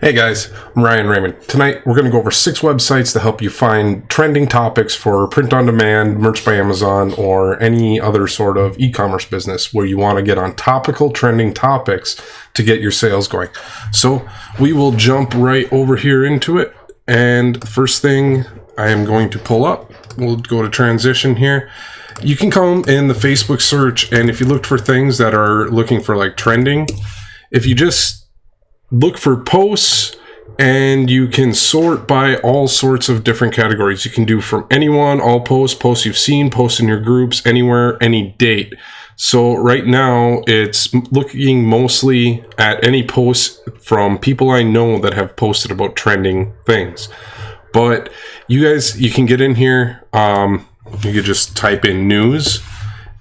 Hey guys, I'm Ryan Raymond. Tonight we're going to go over 6 websites to help you find trending topics for print on demand, merch by Amazon, or any other sort of e-commerce business where you want to get on topical trending topics to get your sales going. So we will jump right over here into it. And first thing I am going to pull up, we'll go to transition here. You can come in the Facebook search, and if you look for things that are looking for like trending, if you just look for posts, and you can sort by all sorts of different categories. You can do from anyone, all posts, posts you've seen, posts in your groups, anywhere, any date. So right now it's looking mostly at any posts from people I know that have posted about trending things. But you guys, you can get in here, you could just type in news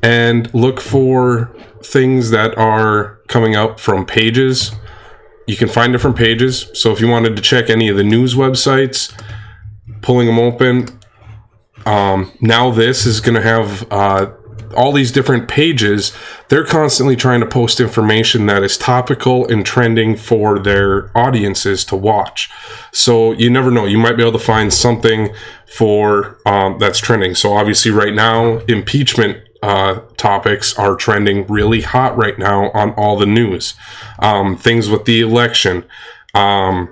and look for things that are coming up from pages. You can find different pages. So if you wanted to check any of the news websites, pulling them open, now this is going to have all these different pages. They're constantly trying to post information that is topical and trending for their audiences to watch. So you never know. You might be able to find something for that's trending. So obviously right now, impeachment topics are trending really hot right now on all the news. Things with the election, and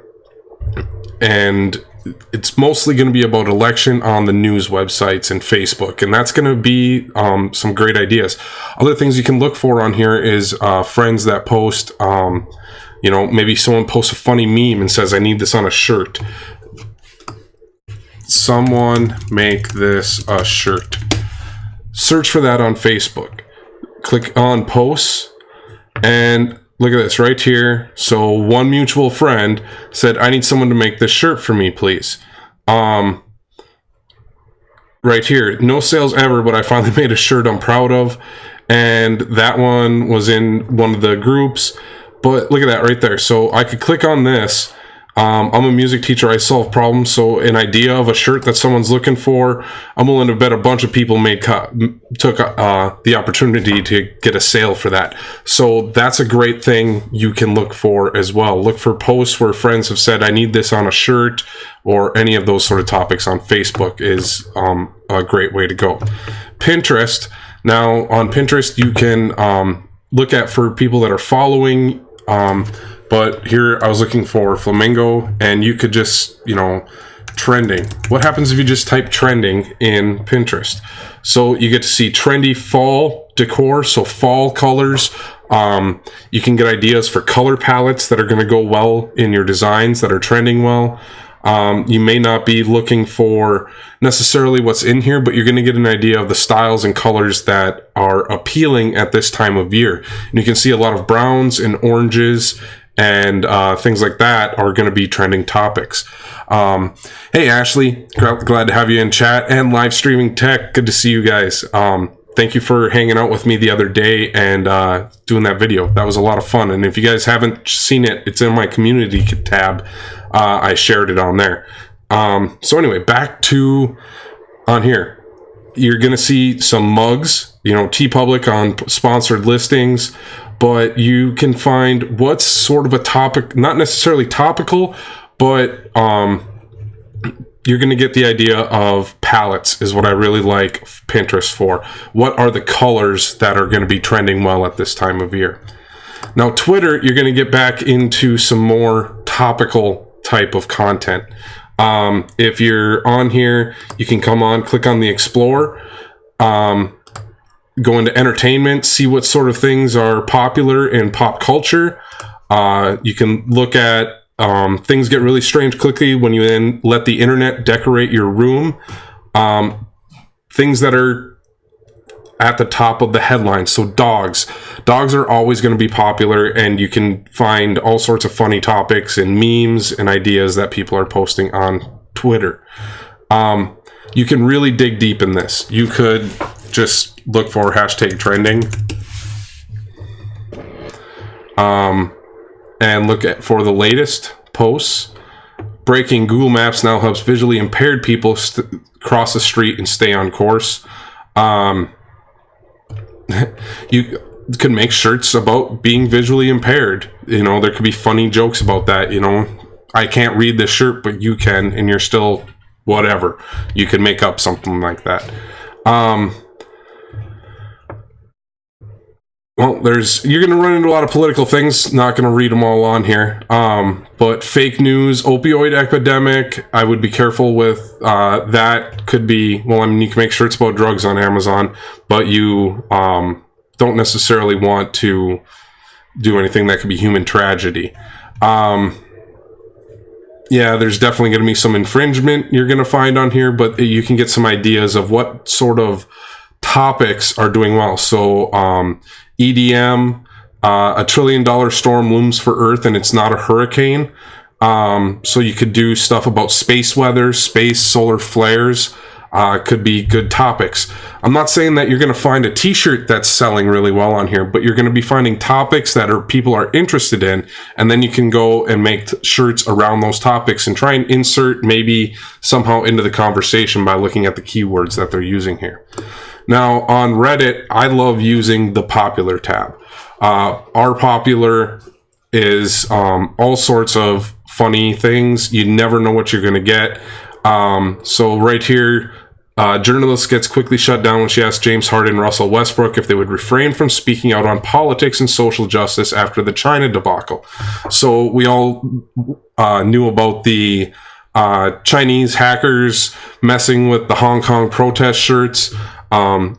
it's mostly going to be about election on the news websites and Facebook, and that's going to be some great ideas. Other things you can look for on here is friends that post, maybe someone posts a funny meme and says, I need this on a shirt. Someone make this a shirt. Search for that on Facebook. Click on posts, and look at this right here. So one mutual friend said, I need someone to make this shirt for me, please. Right here, no sales ever, but I finally made a shirt I'm proud of. And that one was in one of the groups. But look at that right there. So I could click on this. I'm a music teacher. I solve problems. So an idea of a shirt that someone's looking for, I'm willing to bet a bunch of people took the opportunity to get a sale for that. So that's a great thing you can look for as well. Look for posts where friends have said, I need this on a shirt, or any of those sort of topics on Facebook is a great way to go. Pinterest. Now on Pinterest, you can look at for people that are following, but here I was looking for flamingo, and you could just, trending. What happens if you just type trending in Pinterest? So you get to see trendy fall decor, so fall colors. You can get ideas for color palettes that are going to go well in your designs that are trending well. You may not be looking for necessarily what's in here, but you're going to get an idea of the styles and colors that are appealing at this time of year. And you can see a lot of browns and oranges and things like that are going to be trending topics. Hey, Ashley, glad to have you in chat and live streaming tech. Good to see you guys. Thank you for hanging out with me the other day and doing that video. That was a lot of fun. And if you guys haven't seen it, it's in my community tab. I shared it on there. So anyway, back to on here. You're going to see some mugs, TeePublic on sponsored listings, but you can find what's sort of a topic, not necessarily topical, but you're going to get the idea of palettes is what I really like Pinterest for. What are the colors that are going to be trending well at this time of year? Now, Twitter, you're going to get back into some more topical type of content. If you're on here, you can come on, click on the Explore, go into entertainment, see what sort of things are popular in pop culture. You can look at things get really strange quickly when you then let the internet decorate your room. Things that are at the top of the headlines. So dogs are always going to be popular, and you can find all sorts of funny topics and memes and ideas that people are posting on Twitter. You can really dig deep in this. You could just look for hashtag trending, and look for the latest posts. Breaking: Google Maps now helps visually impaired people cross the street and stay on course. You can make shirts about being visually impaired. There could be funny jokes about that. I can't read this shirt, but you can, and you're still whatever. You can make up something like that. Well, you're going to run into a lot of political things. Not going to read them all on here. But fake news, opioid epidemic, I would be careful with. That could be, well, I mean, you can make shirts about drugs on Amazon, but you don't necessarily want to do anything that could be human tragedy. Yeah, there's definitely going to be some infringement you're going to find on here, but you can get some ideas of what sort of topics are doing well. So, EDM, $1 trillion storm looms for Earth and it's not a hurricane. So you could do stuff about space weather, space solar flares, could be good topics. I'm not saying that you're going to find a t-shirt that's selling really well on here, but you're going to be finding topics that people are interested in, and then you can go and make shirts around those topics and try and insert maybe somehow into the conversation by looking at the keywords that they're using here. Now, on Reddit, I love using the popular tab. Our popular is all sorts of funny things. You never know what you're going to get. So right here, journalist gets quickly shut down when she asked James Harden and Russell Westbrook if they would refrain from speaking out on politics and social justice after the China debacle. So we all knew about the Chinese hackers messing with the Hong Kong protest shirts.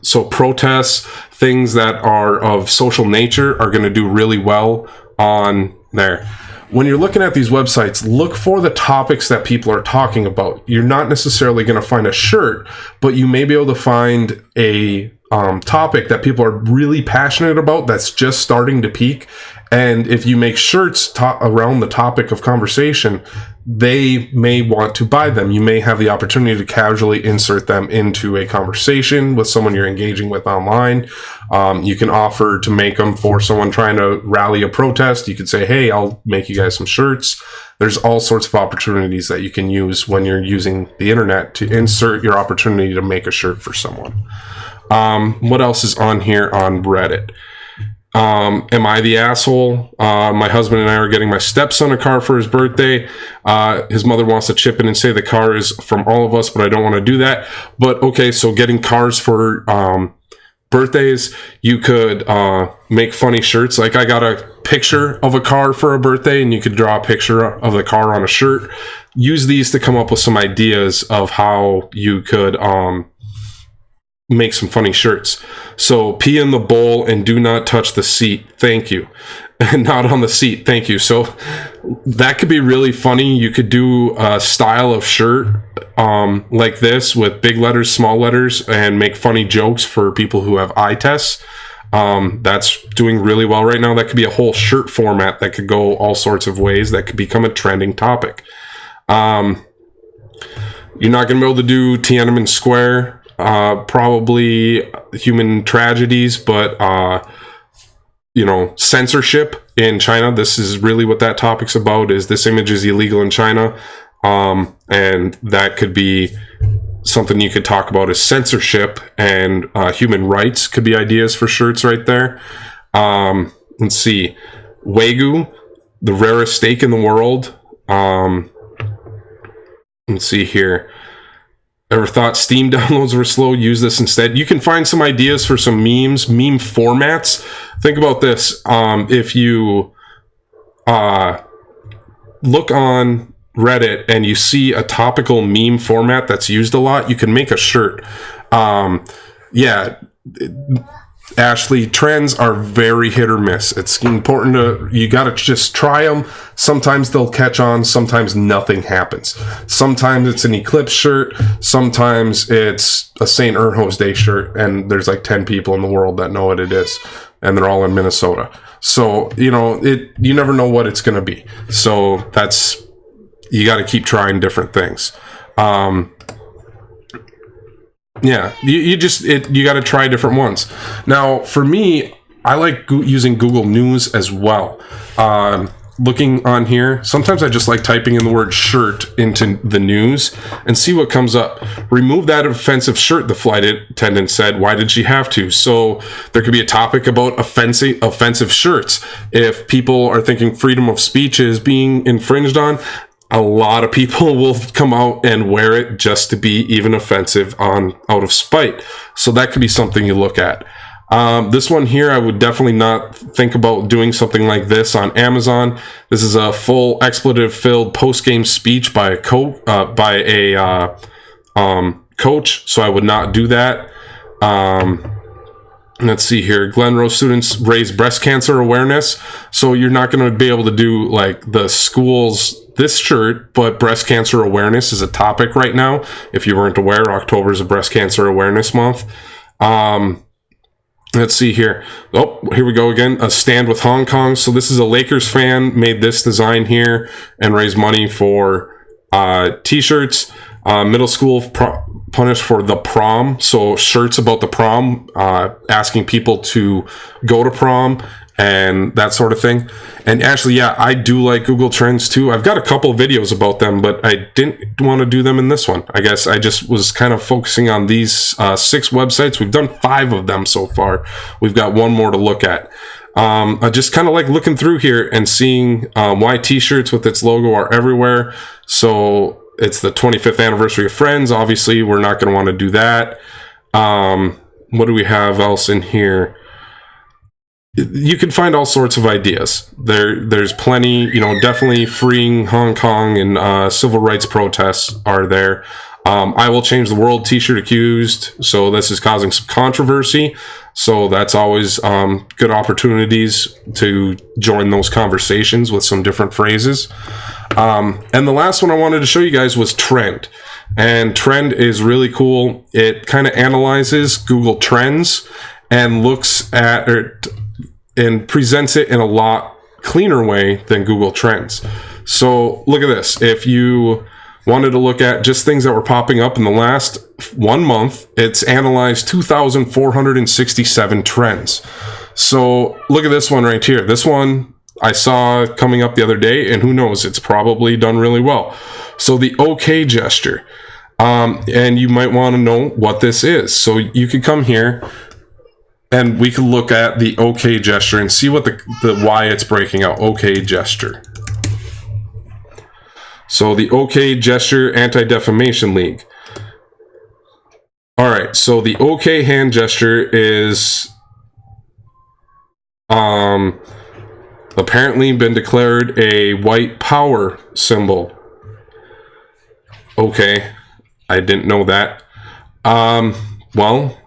So protests, things that are of social nature, are going to do really well on there. When you're looking at these websites, look for the topics that people are talking about. You're not necessarily going to find a shirt, but you may be able to find a topic that people are really passionate about that's just starting to peak. And if you make shirts around the topic of conversation, they may want to buy them. You may have the opportunity to casually insert them into a conversation with someone you're engaging with online. You can offer to make them for someone trying to rally a protest. You could say, hey, I'll make you guys some shirts. There's all sorts of opportunities that you can use when you're using the internet to insert your opportunity to make a shirt for someone. What else is on here on Reddit? Am I the asshole? My husband and I are getting my stepson a car for his birthday. His mother wants to chip in and say the car is from all of us, but I don't want to do that. But okay, so getting cars for birthdays, you could make funny shirts. Like I got a picture of a car for a birthday, and you could draw a picture of the car on a shirt. Use these to come up with some ideas of how you could make some funny shirts. So pee in the bowl and do not touch the seat, thank you. And not on the seat, thank you. So that could be really funny. You could do a style of shirt like this with big letters, small letters, and make funny jokes for people who have eye tests. That's doing really well right now. That could be a whole shirt format that could go all sorts of ways. That could become a trending topic. You're not going to be able to do Tiananmen Square, probably human tragedies, but censorship in China. This is really what that topic's about. Is this image is illegal in China, and that could be something you could talk about is censorship, and human rights could be ideas for shirts right there. Let's see, Wagyu, the rarest steak in the world. Let's see here. Ever thought Steam downloads were slow? Use this instead. You can find some ideas for some meme formats. Think about this. If you look on Reddit and you see a topical meme format that's used a lot, you can make a shirt. Ashley, trends are very hit or miss. It's important you got to just try them. Sometimes they'll catch on, sometimes nothing happens. Sometimes it's an eclipse shirt, sometimes it's a St. Erho's Day shirt, and there's like 10 people in the world that know what it is, and they're all in Minnesota. So, you never know what it's going to be. So you got to keep trying different things. Yeah, you got to try different ones. Now, for me, I like using Google News as well. Looking on here, sometimes I just like typing in the word shirt into the news and see what comes up. Remove that offensive shirt, the flight attendant said. Why did she have to? So there could be a topic about offensive shirts. If people are thinking freedom of speech is being infringed on, a lot of people will come out and wear it just to be even offensive out of spite. So that could be something you look at. This one here, I would definitely not think about doing something like this on Amazon. This is a full expletive-filled post-game speech by a coach, so I would not do that. Let's see here. Glen Rose students raise breast cancer awareness. So you're not going to be able to do like the school's this shirt, but breast cancer awareness is a topic right now. If you weren't aware, October is a breast cancer awareness month. Let's see here. Oh, here we go again. A stand with Hong Kong. So this is a Lakers fan, made this design here and raised money for t-shirts. Middle school punished for the prom. So shirts about the prom, asking people to go to prom and that sort of thing. And actually, yeah, I do like Google Trends too. I've got a couple videos about them, but I didn't want to do them in this one. I guess I just was kind of focusing on these 6 websites. We've done 5 of them so far. We've got one more to look at. I just kind of like looking through here and seeing why t-shirts with its logo are everywhere. So it's the 25th anniversary of Friends. Obviously, we're not going to want to do that. What do we have else in here? You can find all sorts of ideas. There's plenty, definitely freeing Hong Kong and civil rights protests are there. I will change the world t-shirt accused. So this is causing some controversy. So that's always good opportunities to join those conversations with some different phrases. And the last one I wanted to show you guys was Trend. And Trend is really cool. It kind of analyzes Google Trends and looks at it and presents it in a lot cleaner way than Google Trends. So look at this. If you wanted to look at just things that were popping up in the last 1 month, it's analyzed 2,467 trends. So look at this one right here. This one I saw coming up the other day, and who knows, it's probably done really well. So the OK gesture. And you might want to know what this is. So you could come here and we could look at the OK gesture and see what the why it's breaking out. OK gesture. So the OK gesture Anti-Defamation League. All right, so the OK hand gesture is apparently been declared a white power symbol. Okay, I didn't know that. Well,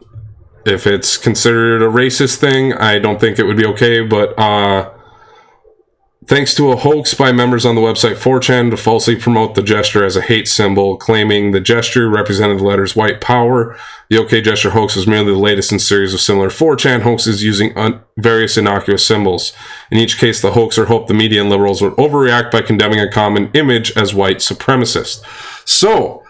if it's considered a racist thing, I don't think it would be okay, but thanks to a hoax by members on the website 4chan to falsely promote the gesture as a hate symbol, claiming the gesture represented the letters white power. The OK gesture hoax was merely the latest in a series of similar 4chan hoaxes using various innocuous symbols. In each case, the hoaxer hoped the media and liberals would overreact by condemning a common image as white supremacist. So,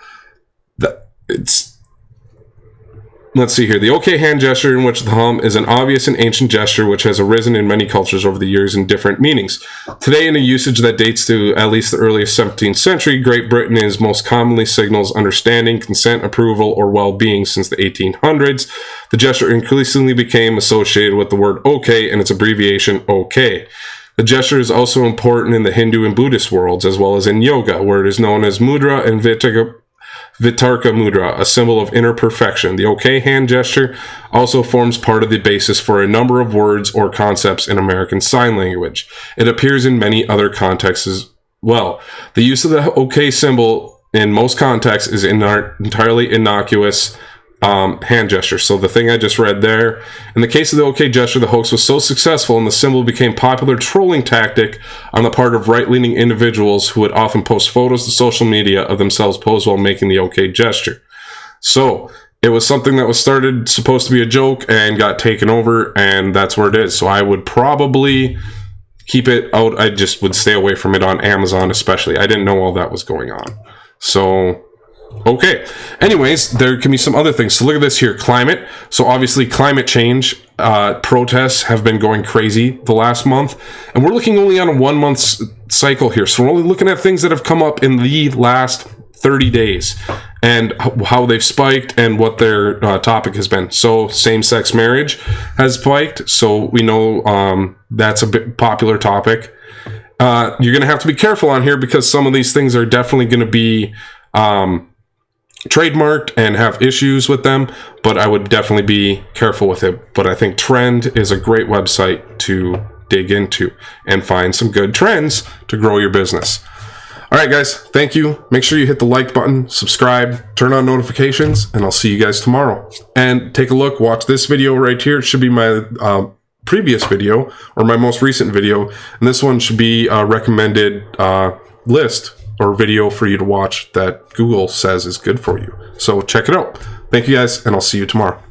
let's see here. The OK hand gesture, in which the hum is an obvious and ancient gesture which has arisen in many cultures over the years in different meanings. Today, in a usage that dates to at least the earliest 17th century, Great Britain is most commonly signals understanding, consent, approval, or well-being since the 1800s. The gesture increasingly became associated with the word OK and its abbreviation OK. The gesture is also important in the Hindu and Buddhist worlds, as well as in yoga, where it is known as mudra and Vitarka mudra, a symbol of inner perfection. The OK hand gesture also forms part of the basis for a number of words or concepts in American Sign Language. It appears in many other contexts as well. The use of the OK symbol in most contexts is entirely innocuous hand gesture. So the thing I just read there, in the case of the OK gesture, the hoax was so successful and the symbol became a popular trolling tactic on the part of right-leaning individuals who would often post photos to social media of themselves posed while making the OK gesture. So it was something that was started supposed to be a joke and got taken over, and that's where it is. So I would probably keep it out. I just would stay away from it on Amazon especially. I didn't know all that was going on. So okay. Anyways, there can be some other things. So look at this here, climate. So obviously climate change protests have been going crazy the last month. And we're looking only on a 1 month cycle here. So we're only looking at things that have come up in the last 30 days and how they've spiked and what their topic has been. So same-sex marriage has spiked. So we know that's a bit popular topic. You're going to have to be careful on here because some of these things are definitely going to be trademarked and have issues with them, but I would definitely be careful with it. But I think Trend is a great website to dig into and find some good trends to grow your business. All right, guys, thank you. Make sure you hit the like button, subscribe, turn on notifications, and I'll see you guys tomorrow. And take a look, watch this video right here. It should be my previous video or my most recent video, and this one should be a recommended list or video for you to watch that Google says is good for you. So check it out. Thank you guys, and I'll see you tomorrow.